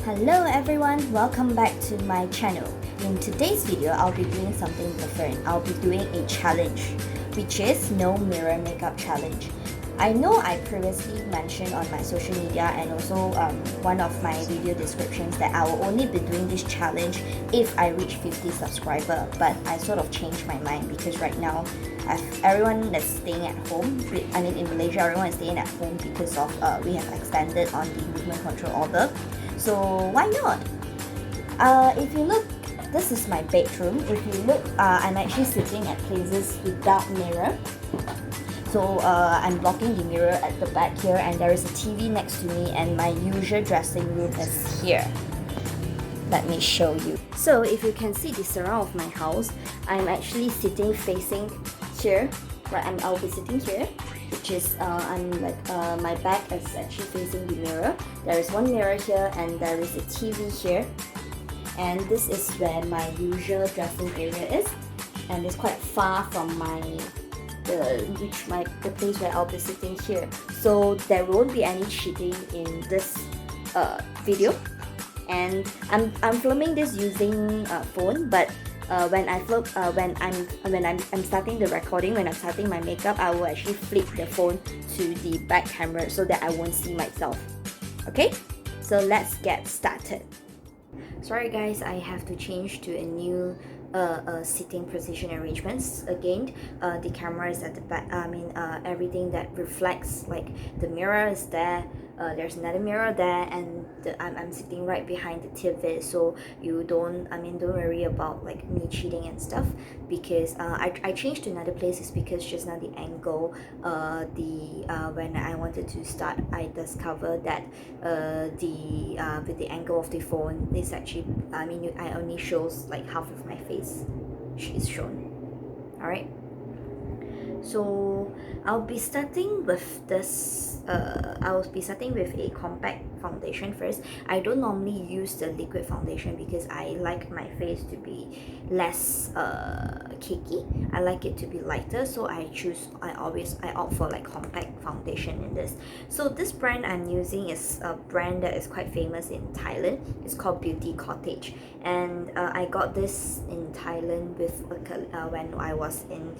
Hello everyone, welcome back to my channel. In today's video, I'll be doing something different. I'll be doing a challenge, which is no mirror makeup challenge. I know I previously mentioned on my social media and also one of my video descriptions that I will only be doing this challenge if I reach 50 subscribers, but I sort of changed my mind because right now everyone that's staying at home, I mean in Malaysia everyone is staying at home because of we have extended on the movement control order. So why not? If you look, this is my bedroom. If you look, I'm actually sitting at places without mirror. So I'm blocking the mirror at the back here, and there is a TV next to me, and my usual dressing room is here. Let me show you. So if you can see the surround of my house, I'm actually sitting facing here. Right, I'll be sitting here, which is my back is actually facing the mirror. There is one mirror here, and there is a TV here. And this is where my usual dressing area is, and it's quite far from the place where I'll be sitting here. So there won't be any cheating in this video. And I'm filming this using phone, but when I'm starting the recording, when I'm starting my makeup, I will actually flip the phone to the back camera so that I won't see myself. Okay, so let's get started. Sorry guys, I have to change to a new sitting position arrangements again. The camera is at the back. Everything that reflects, like the mirror is there. There's another mirror there, and I'm sitting right behind the TV, so you don't worry about like me cheating and stuff, because I changed to another place is because just now the angle, when I wanted to start, I discovered that with the angle of the phone, this actually I only shows like half of my face is shown. All right. So I'll be starting with this. I'll be starting with a compact foundation first. I don't normally use the liquid foundation because I like my face to be less cakey. I like it to be lighter, so I opt for like compact foundation in this. So this brand I'm using is a brand that is quite famous in Thailand. It's called Beauty Cottage, and I got this in Thailand with when I was in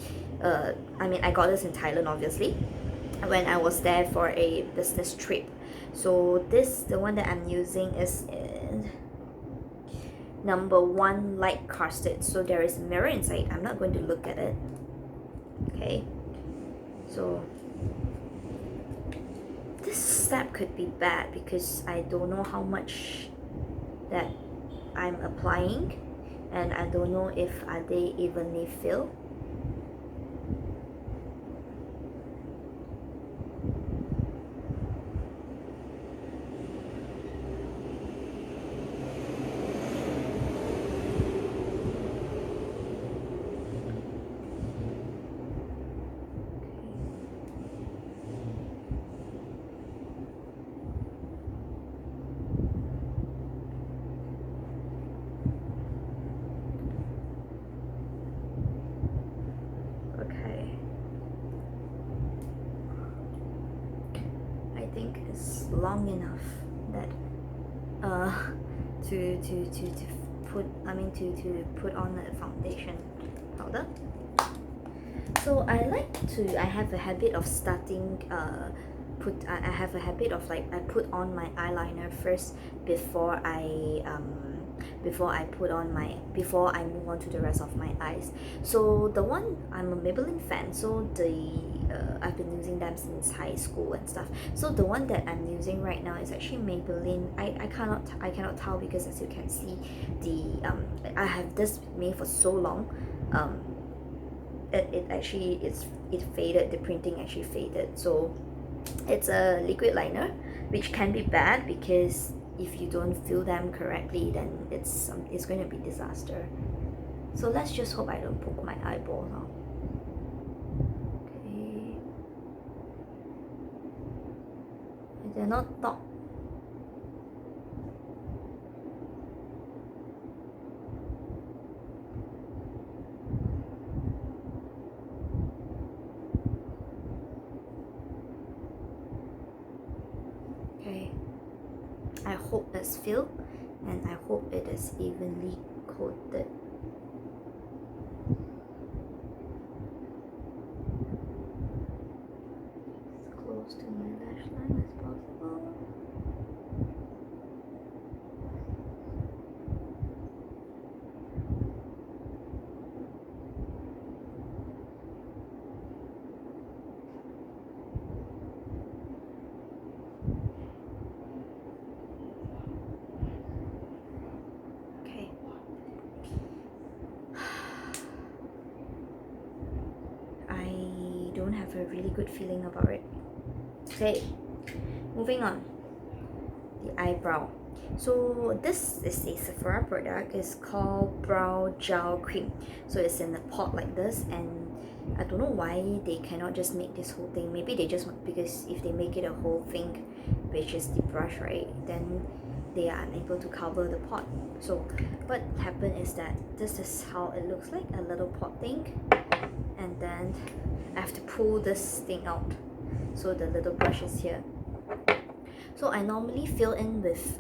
I got this in Thailand obviously when I was there for a business trip. So the one that I'm using is in number 1 light custard. So there is a mirror inside. I'm not going to look at it. Okay, so this step could be bad because I don't know how much that I'm applying, and I don't know if they evenly fill. I think it's long enough that to put on the foundation powder. So I have a habit of starting I have a habit of like I put on my eyeliner first before I move on to the rest of my eyes. So the one, I'm a Maybelline fan, so I've been using them since high school and stuff. So the one that I'm using right now is actually Maybelline. I cannot tell because as you can see, I have this with me for so long. It faded. The printing actually faded. So it's a liquid liner, which can be bad because if you don't fill them correctly, then it's going to be disaster. So let's just hope I don't poke my eyeball now. Okay, I dare not talk. Okay, I hope it's filled. and I hope it is evenly coated. As close to my lash line as possible. Don't have a really good feeling about it. Okay, moving on. The eyebrow. So this is a Sephora product. It's called Brow Gel Cream. So it's in a pot like this, and I don't know why they cannot just make this whole thing. Maybe they just want, because if they make it a whole thing, which is the brush, right, then they are unable to cover the pot. So what happened is that this is how it looks like, a little pot thing, and then I have to pull this thing out. So the little brush is here. So I normally fill in with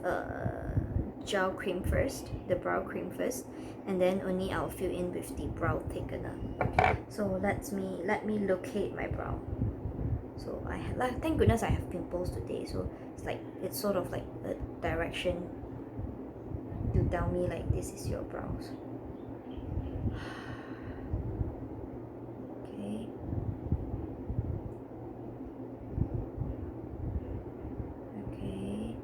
gel cream first, the brow cream first, and then only I'll fill in with the brow thickener. So let me locate my brow. So I have, like, thank goodness I have pimples today. So it's sort of like a direction to tell me like this is your brows. Okay. Okay.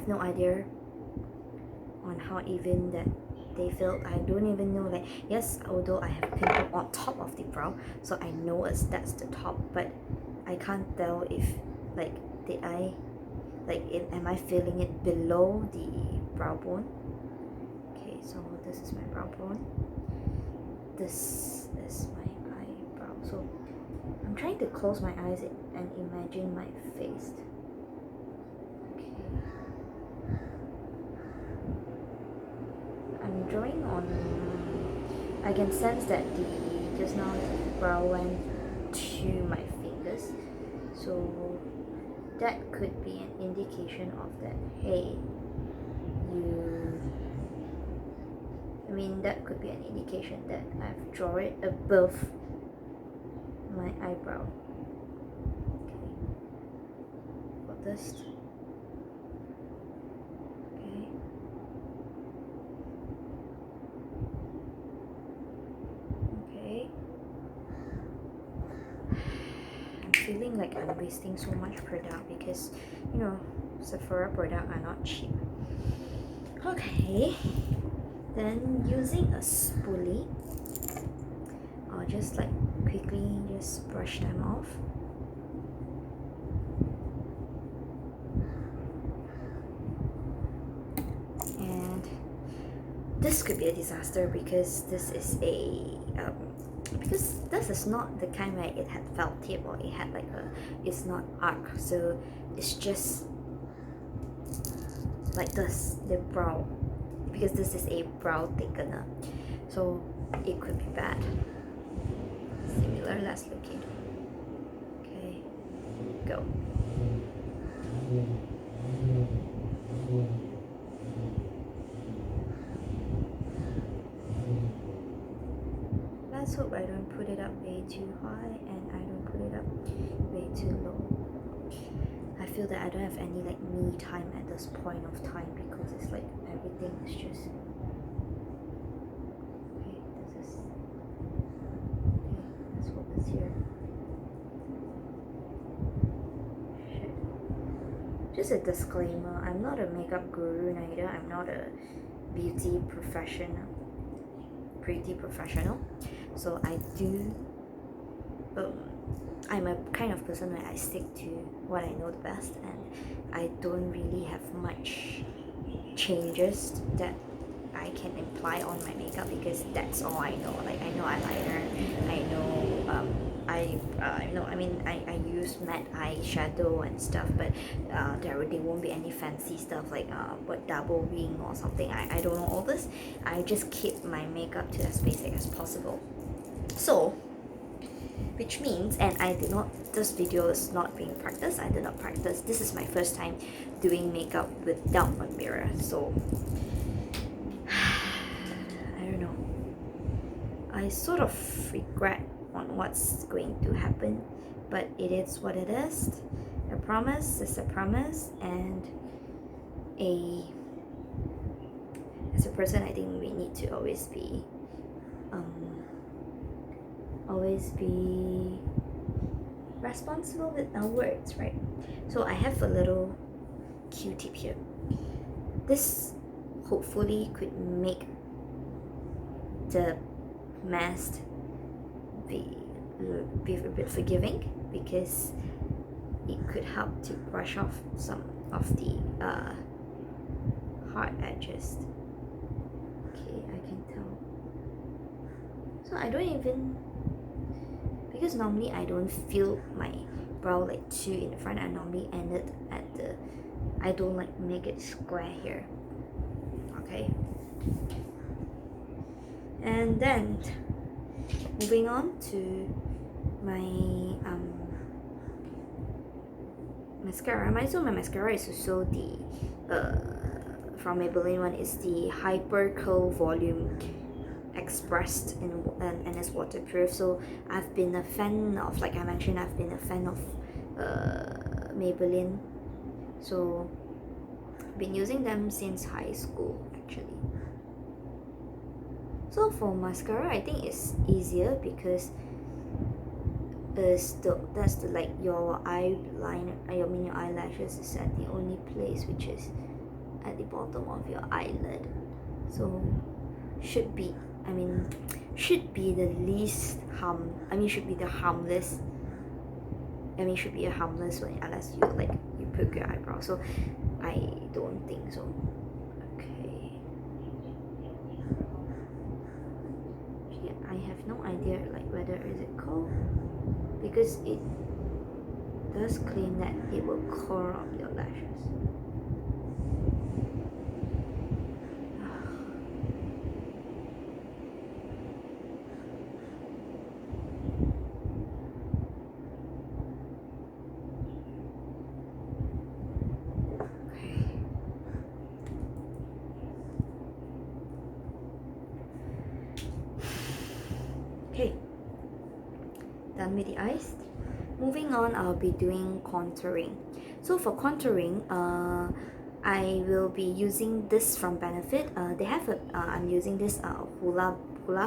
No idea on how even that they felt. I don't even know, like, yes, although I have pimple on top of the brow, so I know that's the top, but I can't tell if like am I feeling it below the brow bone. Okay, so this is my brow bone, this is my eyebrow. So I'm trying to close my eyes and imagine my face. I'm drawing on, I can sense that just now the brow went to my fingers, so that could be an indication of that, hey, that could be an indication that I've drawn it above my eyebrow. Okay, for this. Feeling like I'm wasting so much product because, you know, Sephora product are not cheap. Okay, then using a spoolie, I'll just like quickly just brush them off. And this could be a disaster because this is this is not the kind where it had felt tip or it had like it's not arc, so it's just like this, the brow, because this is a brow thickener, so it could be bad. Similar, let's look it. Okay, go. Let's hope I don't put it up way too high and I don't put it up way too low. I feel that I don't have any like me time at this point of time because it's like everything is just okay. Let's hope it's here. Shit. Just a disclaimer, I'm not a makeup guru neither. I'm not a beauty professional. So I do I'm a kind of person where I stick to what I know the best, and I don't really have much changes that I can apply on my makeup because that's all I know. Like I know eyeliner, I know I use matte eyeshadow and stuff, but there won't be any fancy stuff like what double wing or something. I don't know all this. I just keep my makeup to as basic as possible. So, which means, and I did not, this video is not being practiced, I did not practice, this is my first time doing makeup without a mirror, so I don't know, I sort of regret on what's going to happen, but it is what it is. A promise is a promise, and as a person, I think we need to always be responsible with our words, right? So I have a little Q-tip here. This hopefully could make the mask be a bit forgiving, because it could help to brush off some of the hard edges. Okay, I can tell. So I don't even, because normally I don't fill my brow like too in the front. I normally end it at the, I don't like make it square here. Okay, and then moving on to my mascara. My mascara is also the from Maybelline one, is the Hyper Curl Volume Expressed and it's waterproof. So I've been a fan of, like I mentioned, I've been a fan of Maybelline, so I've been using them since high school actually. So for mascara, I think it's easier because that's the like your eyeliner, your eyelashes is at the only place which is at the bottom of your eyelid, so should be the least should be the harmless, should be a harmless one, unless you poke your eyebrow. So I don't think so. Okay, I have no idea whether is it cold, because it does claim that it will curl up your lashes. Okay, done with the eyes. Moving on, I'll be doing contouring. So for contouring, I will be using this from Benefit. They have I'm using this Hula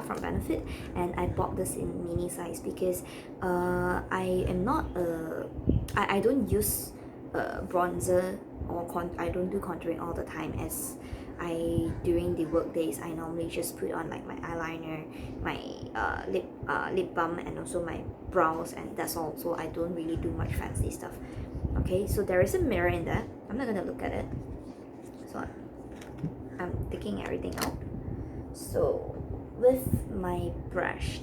from Benefit, and I bought this in mini size because I am not I don't use bronzer or I don't do contouring all the time, as during the work days I normally just put on like my eyeliner, my lip balm, and also my brows, and that's all. So I don't really do much fancy stuff. Okay, so there is a mirror in there. I'm not gonna look at it, so I'm taking everything out. So with my brush,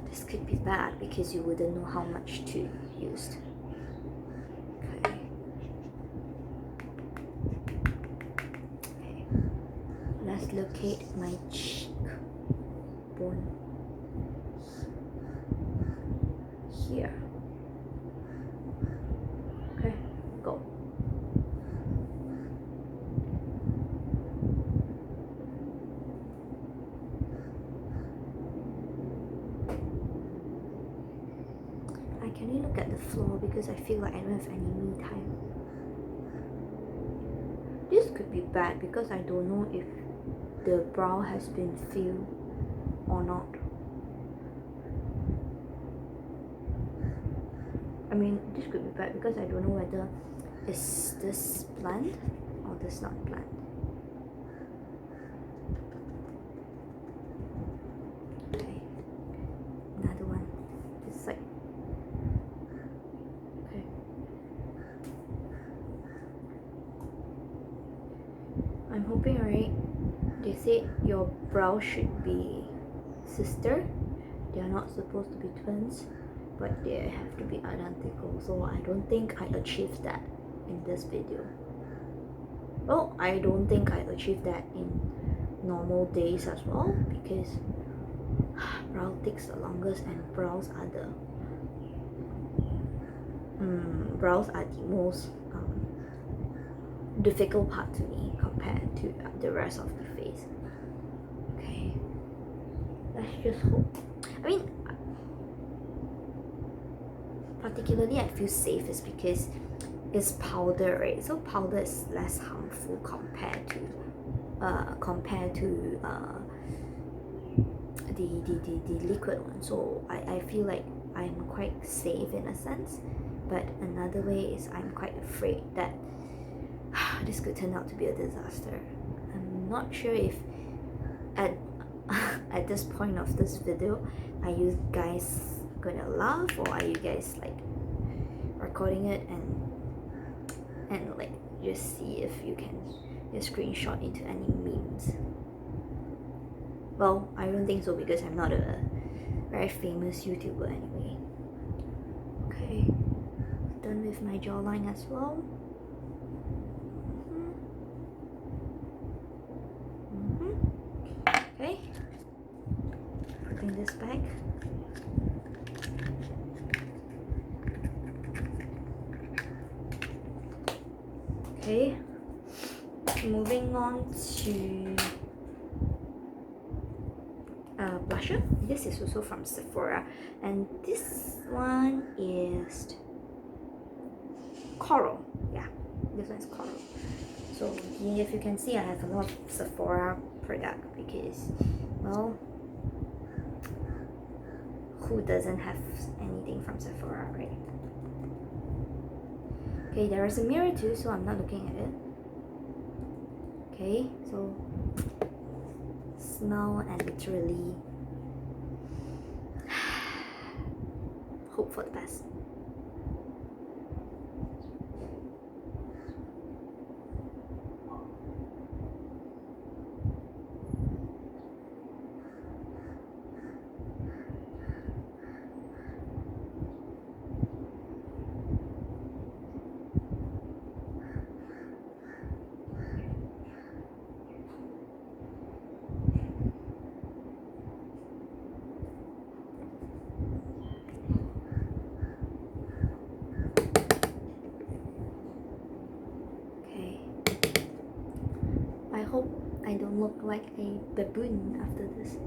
this could be bad because you wouldn't know how much to use. Let's locate my cheekbone here. Okay, go. I can only look at the floor because I feel like I don't have any me time. This could be bad because I don't know if the brow has been filled or not. This could be bad because I don't know whether is this blunt or this not blunt. Okay, another one. This side. Okay. I'm hoping, right? They say your brow should be sister they are not supposed to be twins, but they have to be identical. So I don't think I achieved that in this video. Well, I don't think I achieved that in normal days as well, because brow takes the longest, and brows are the most difficult part to me compared to the rest of the face. Okay, let's just hope. I mean, particularly I feel safe is because it's powder, right? So powder is less harmful compared to the liquid one. So I feel like I'm quite safe in a sense, but another way is I'm quite afraid that this could turn out to be a disaster. I'm not sure if at at this point of this video, are you guys gonna laugh, or are you guys like recording it and like just see if you can just screenshot into any memes? Well, I don't think so, because I'm not a very famous YouTuber anyway. Okay, done with my jawline as well. Okay, putting this back. Okay, moving on to blusher. This is also from Sephora, and this one is coral. Yeah, this one is coral. So if you can see, I have a lot of Sephora product because, well, who doesn't have anything from Sephora, right? Okay, there is a mirror too, so I'm not looking at it. Okay, so smell and literally hope for the best. I hope I don't look like a baboon after this.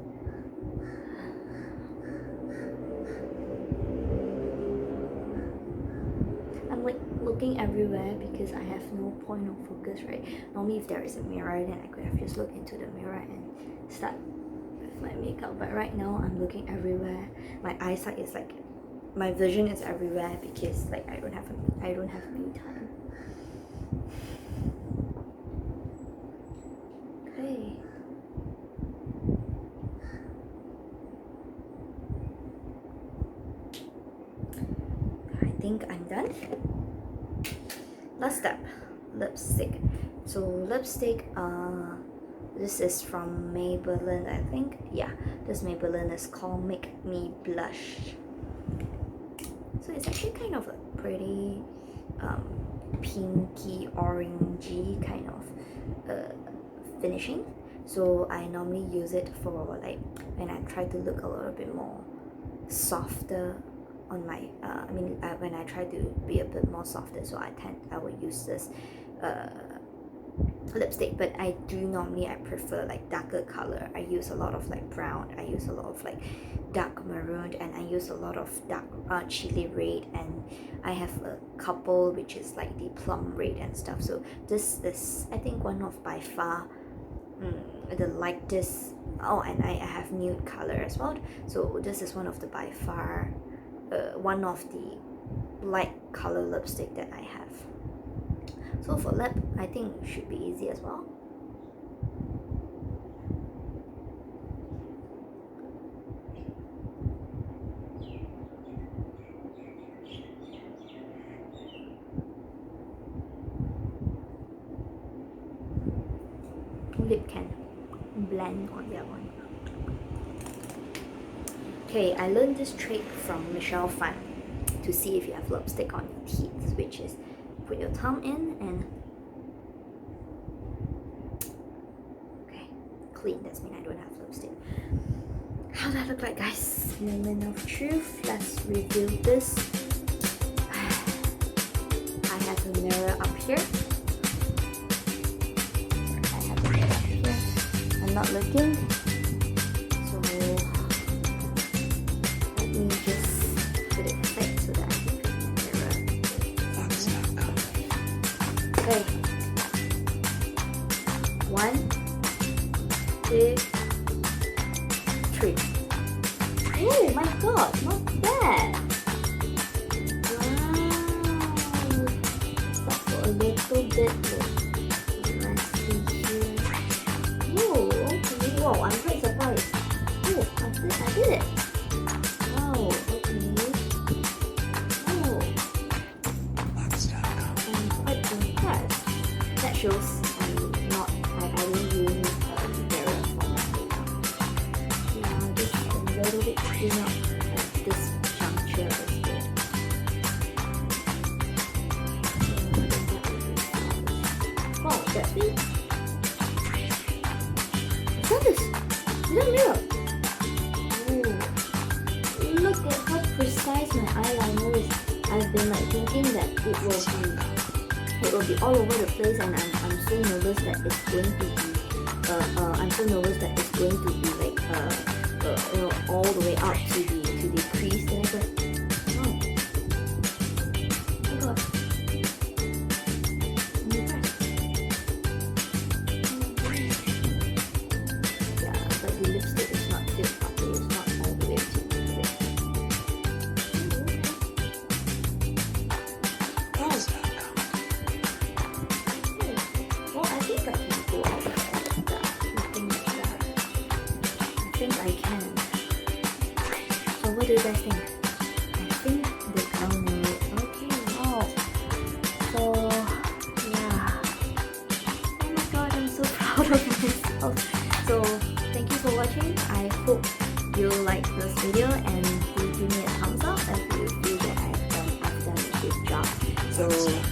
I'm like looking everywhere because I have no point of focus, right? Normally if there is a mirror, then I could have just looked into the mirror and start with my makeup, but right now I'm looking everywhere. My eyesight is like, my vision is everywhere because like I don't have me time. Okay. I think I'm done. Last step, lipstick. So lipstick, this is from Maybelline, I think. Yeah, this Maybelline is called Make Me Blush. So it's actually kind of a pretty pinky orangey kind of finishing. So I normally use it for like when I try to look a little bit more softer on my when I try to be a bit more softer, so I will use this lipstick. But I prefer like darker color. I use a lot of like brown, I use a lot of like dark maroon, and I use a lot of dark chili red, and I have a couple which is like the plum red and stuff. So this is, I think, one of by far the lightest. Oh, and I have nude color as well. So this is one of the by far one of the light color lipstick that I have. So for lip, I think it should be easy as well. Lip can blend on that one. Okay, I learned this trick from Michelle Fan to see if you have lipstick on your teeth, which is put your thumb in and okay, clean. That's mean I don't have lipstick. How does that look like, guys? Moment of truth. Let's review this. I have a mirror up here. I'm not looking, so let me just put it aside so that I can put the mirror. Okay, 1, 2, 3. Oh my god, not bad. Wow, stop for a little bit. Let's see here. Oh, okay. Wow, I'm quite surprised. Oh, I did it. Wow, okay. Oh, I'm quite impressed. That shows I don't really need a mirror for my makeup. Yeah, just a little bit clean up at this juncture is good. Oh, that's it. What is this? Mirror. Oh, look at how precise my eyeliner is. I've been like thinking that it will be all over the place, and I'm so nervous that it's going to be like all the way up to the crease that I got. Oh my god. The lipstick is not filled properly, it's not all the way to the lip. Well, I think I can go out like that. Nothing like that. I think I can. So what do you guys think? I think the crown will okay. Wow. So yeah. Oh my god, I'm so proud of myself. So thank you for watching. I hope you like this video and do give me a thumbs up if you feel that I've done a good job. So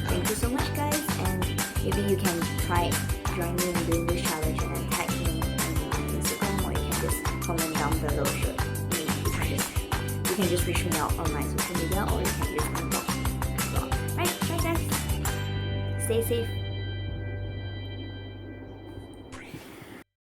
thank you so much, guys, and maybe you can try join me in doing this challenge and then tag me on my Instagram, or you can just comment down below. You can just reach me out on my social media, or you can just inbox as well. Right, bye guys. Stay safe.